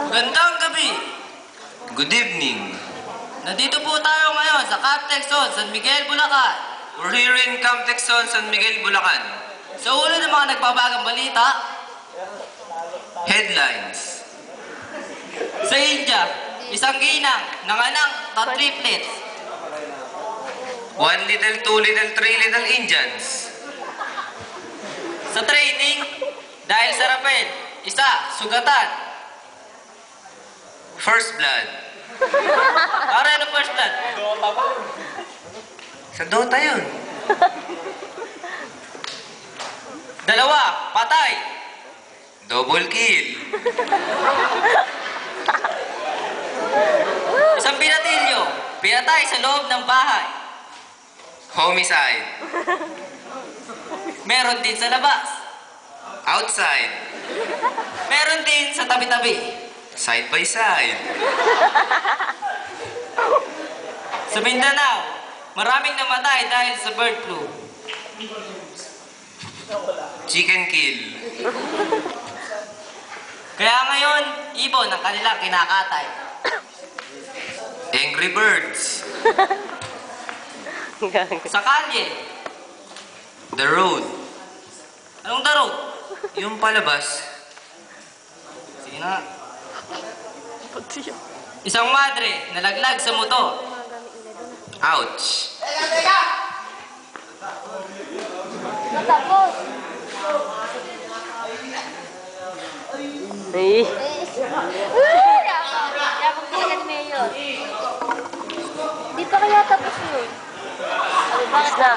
Magandang gabi. Good evening. Nandito po tayo ngayon sa Camp Texon, San Miguel, Bulacan. We're here in Camp Texon, San Miguel, Bulacan. Sa ulo ng mga nagbabagang balita, Headlines. sa India, isang ginang nanganak na triplets. 1 little, 2 little, 3 little Indians. Sa training, dahil sa rapid, isa, sugatan. First blood. Para ano first blood? Sa Dota yun. Dalawa, patay. Double kill. Isang pinatilyo, pinatay sa loob ng bahay. Homicide. Meron din sa labas. Outside. Meron din sa tabi-tabi. Side by side. Sa Mindanao, maraming namatay dahil sa bird flu. Chicken kill. Kaya ngayon, ibon ang kanilang kinakatay. Angry birds. Sa kalye, The road. anong daro? Yung palabas. Sige na. Isang madre nalaglag sa motor. Ouch. Matapos. Yapang talaga ni Mayor. Di pa kaya tapos yun? Bakit na?